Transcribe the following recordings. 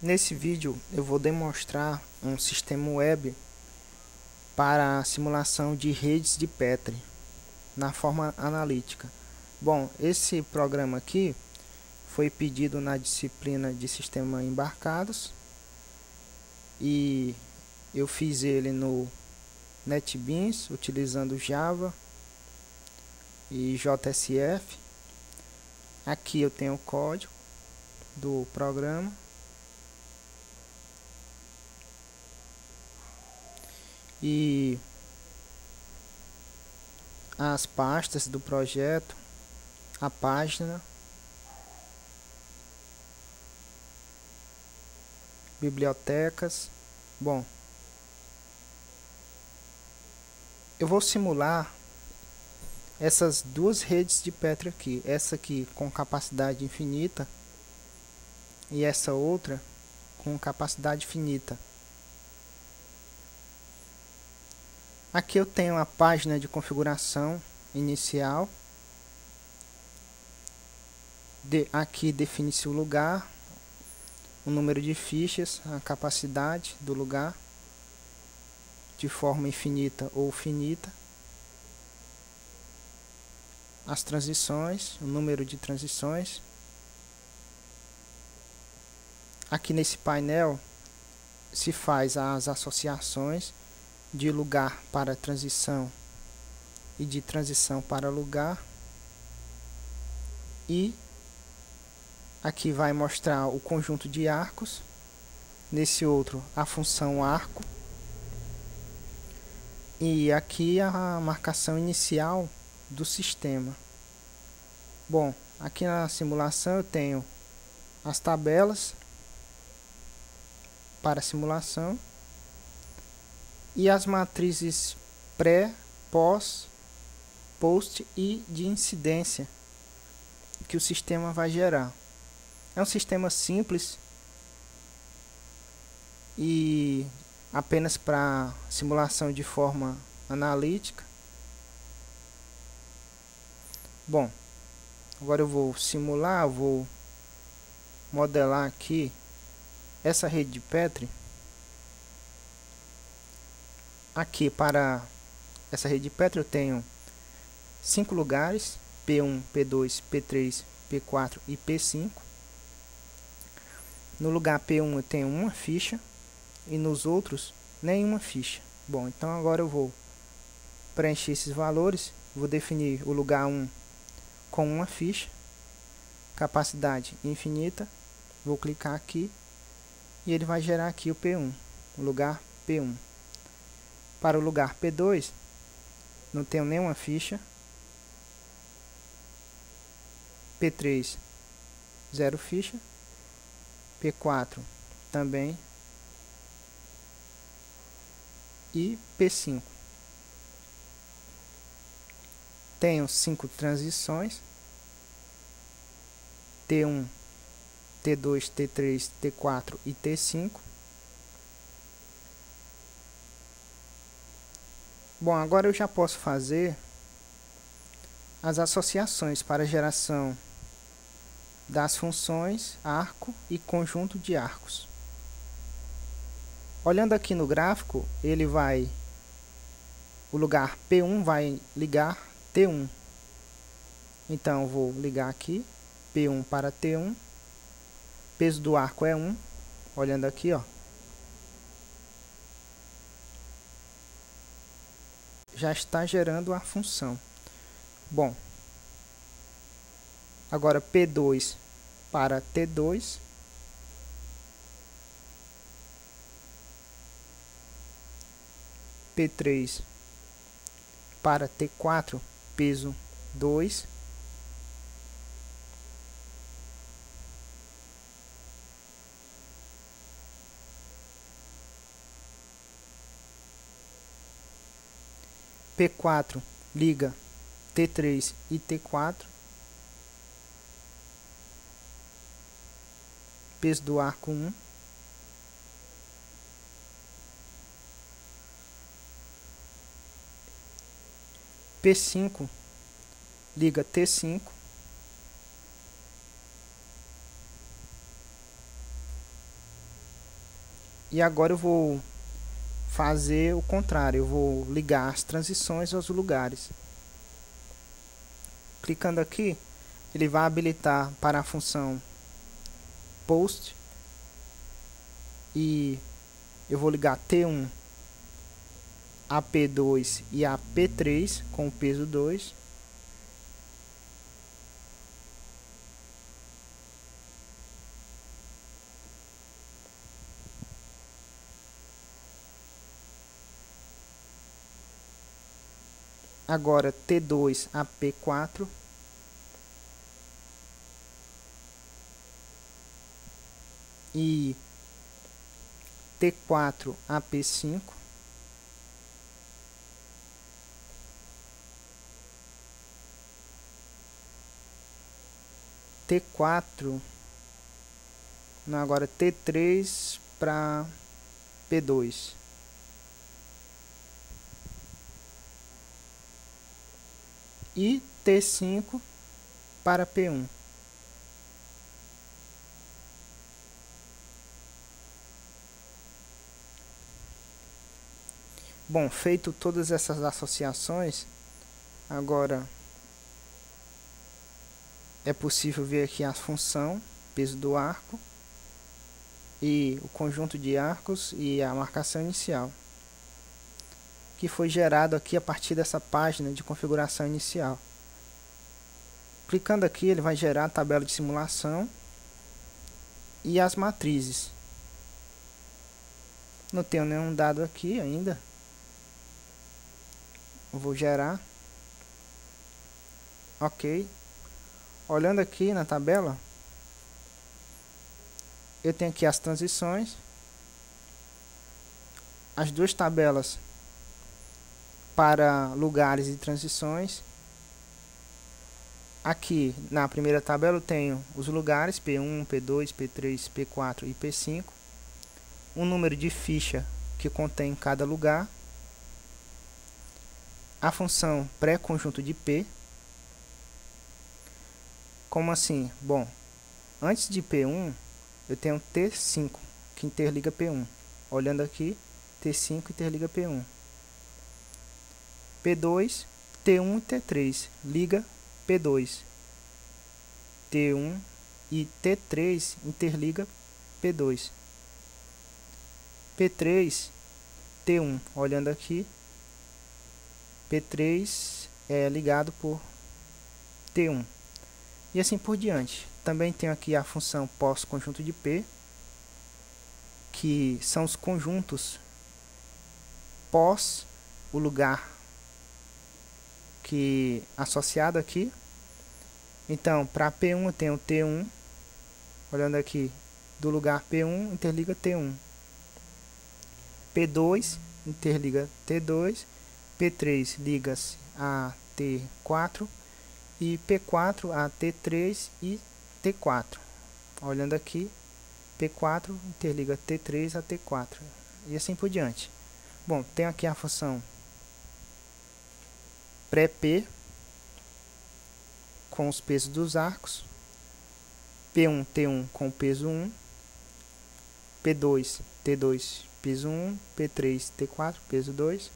Nesse vídeo eu vou demonstrar um sistema web para a simulação de redes de Petri na forma analítica. Bom, esse programa aqui foi pedido na disciplina de Sistema Embarcados e eu fiz ele no NetBeans utilizando Java e JSF. Aqui eu tenho o código do programa. E as pastas do projeto, a página, bibliotecas. Bom, eu vou simular essas duas redes de Petri aqui, essa aqui com capacidade infinita e essa outra com capacidade finita. Aqui eu tenho a página de configuração inicial. Aqui define-se o lugar, o número de fichas, a capacidade do lugar, de forma infinita ou finita. As transições, o número de transições. Aqui nesse painel se faz as associações de lugar para transição e de transição para lugar. E aqui vai mostrar o conjunto de arcos. Nesse outro, a função arco. E aqui a marcação inicial do sistema. Bom, aqui na simulação eu tenho as tabelas para simulação e as matrizes pré, pós, post e de incidência que o sistema vai gerar. É um sistema simples e apenas para simulação de forma analítica. Bom, agora eu vou simular, vou modelar aqui essa rede de Petri. Aqui para essa rede de Petri eu tenho 5 lugares, P1, P2, P3, P4 e P5. No lugar P1 eu tenho uma ficha e nos outros nenhuma ficha. Bom, então agora eu vou preencher esses valores. Vou definir o lugar 1 com uma ficha, capacidade infinita. Vou clicar aqui e ele vai gerar aqui o P1, o lugar P1. Para o lugar P2 não tenho nenhuma ficha, P3 zero ficha, P4 também e P5. Tenho 5 transições, T1, T2, T3, T4 e T5. Bom, agora eu já posso fazer as associações para a geração das funções arco e conjunto de arcos. Olhando aqui no gráfico, o lugar P1 vai ligar T1. Então eu vou ligar aqui P1 para T1. Peso do arco é 1. Olhando aqui, ó, já está gerando a função. Bom, agora P2 para T2. P3 para T4, peso 2. P4 liga T3 e T4. Peso do arco 1. P5 liga T5. E agora eu vou fazer o contrário, eu vou ligar as transições aos lugares. Clicando aqui, ele vai habilitar para a função post e eu vou ligar T1 a P2 e a P3 com o peso 2. Agora T2 a P4. E T4 a P5. T4, não, agora T3 para P2. E T5 para P1. Bom, feito todas essas associações, agora é possível ver aqui a função, peso do arco, e o conjunto de arcos e a marcação inicial, que foi gerado aqui a partir dessa página de configuração inicial. Clicando aqui, ele vai gerar a tabela de simulação e as matrizes. Não tenho nenhum dado aqui ainda. Vou gerar. Ok. Olhando aqui na tabela, eu tenho aqui as transições, as duas tabelas para lugares e transições. Aqui na primeira tabela eu tenho os lugares P1, P2, P3, P4 e P5, um número de ficha que contém cada lugar, a função pré-conjunto de P. Como assim? Bom, antes de P1 eu tenho T5 que interliga P1. Olhando aqui, T5 interliga P1. P2, T1 e T3 liga P2. T1 e T3 interliga P2. P3, T1, olhando aqui, P3 é ligado por T1. E assim por diante. Também tenho aqui a função pós-conjunto de P, que são os conjuntos pós o lugar que associado aqui. Então, para P1 eu tenho T1, olhando aqui, do lugar P1 interliga T1. P2 interliga T2, P3 liga-se a T4 e P4 a T3 e T4. Olhando aqui, P4 interliga T3 a T4 e assim por diante. Bom, tem aqui a função pré-P com os pesos dos arcos, P1, T1 com o peso 1, P2, T2, peso 1, P3, T4, peso 2,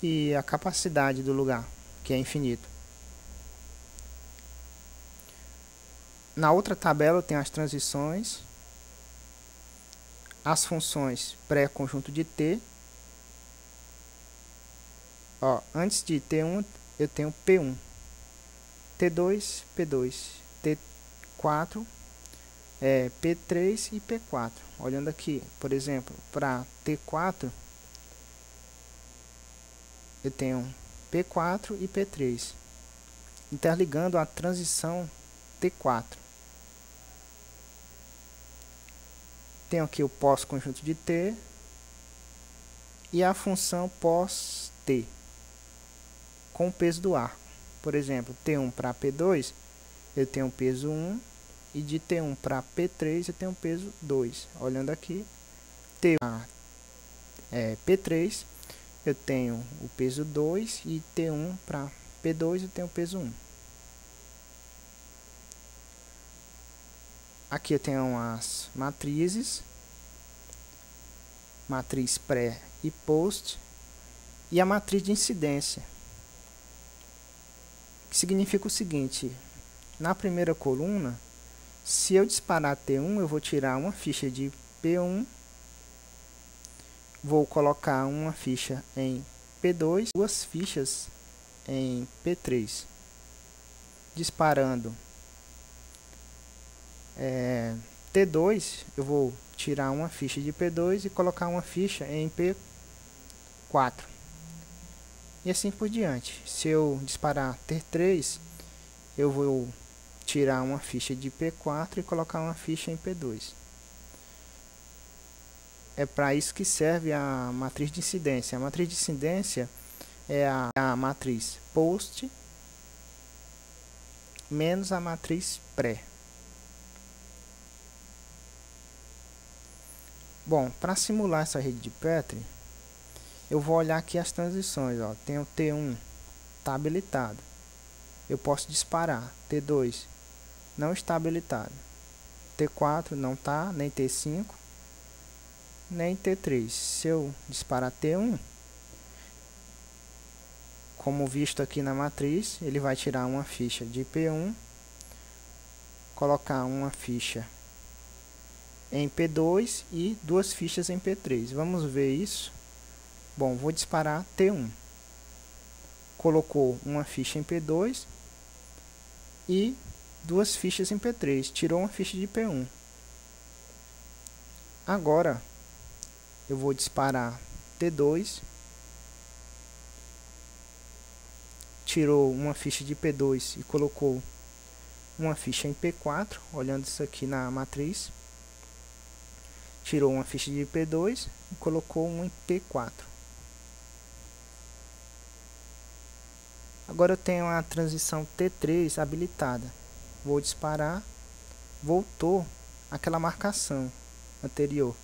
e a capacidade do lugar, que é infinito. Na outra tabela tem as transições, as funções pré-conjunto de T. Ó, antes de T1 eu tenho P1, T2, P2, T4, P3 e P4. Olhando aqui, por exemplo, para T4 eu tenho P4 e P3, interligando a transição T4. Tenho aqui o pós-conjunto de T e a função pós-T com o peso do arco. Por exemplo, T1 para P2 eu tenho peso 1 e de T1 para P3 eu tenho peso 2. Olhando aqui, T1 para P3 eu tenho o peso 2 e T1 para P2 eu tenho o peso 1. Aqui eu tenho as matrizes, matriz pré e post, e a matriz de incidência, que significa o seguinte: na primeira coluna, se eu disparar T1, eu vou tirar uma ficha de P1, vou colocar uma ficha em P2, duas fichas em P3. Disparando T2, eu vou tirar uma ficha de P2 e colocar uma ficha em P4. E assim por diante. Se eu disparar T3, eu vou tirar uma ficha de P4 e colocar uma ficha em P2. É para isso que serve a matriz de incidência. A matriz de incidência é a matriz post menos a matriz pré. Bom, para simular essa rede de Petri, eu vou olhar aqui as transições. Ó. Tem o T1, está habilitado. Eu posso disparar. T2 não está habilitado. T4 não está, nem T5, nem T3. Se eu disparar T1, como visto aqui na matriz, ele vai tirar uma ficha de P1, colocar uma ficha em P2 e duas fichas em P3. Vamos ver isso. Bom, vou disparar T1. Colocou uma ficha em P2 e duas fichas em P3. Tirou uma ficha de P1. Agora, eu vou disparar T2. Tirou uma ficha de P2 e colocou uma ficha em P4. Olhando isso aqui na matriz. Tirou uma ficha de P2 e colocou uma em P4. Agora eu tenho a transição T3 habilitada. Vou disparar. Voltou aquela marcação anterior.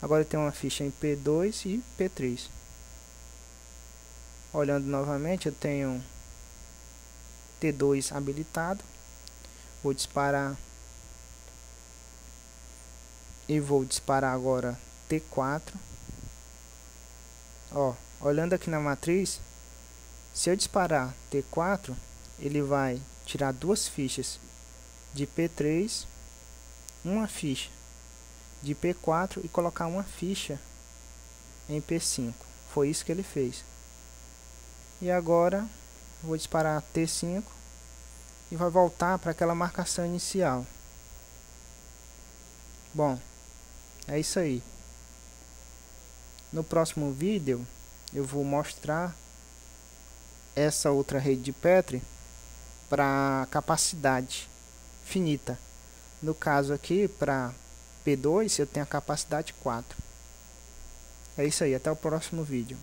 Agora eu tenho uma ficha em P2 e P3. Olhando novamente, eu tenho T2 habilitado. Vou disparar. E vou disparar agora T4. Ó, olhando aqui na matriz, se eu disparar T4, ele vai tirar duas fichas de P3, uma ficha de P4 e colocar uma ficha em P5. Foi isso que ele fez. E agora vou disparar T5 e vai voltar para aquela marcação inicial. Bom, é isso aí. No próximo vídeo eu vou mostrar essa outra rede de Petri para capacidade finita. No caso aqui, para P2, eu tenho a capacidade 4. É isso aí, até o próximo vídeo.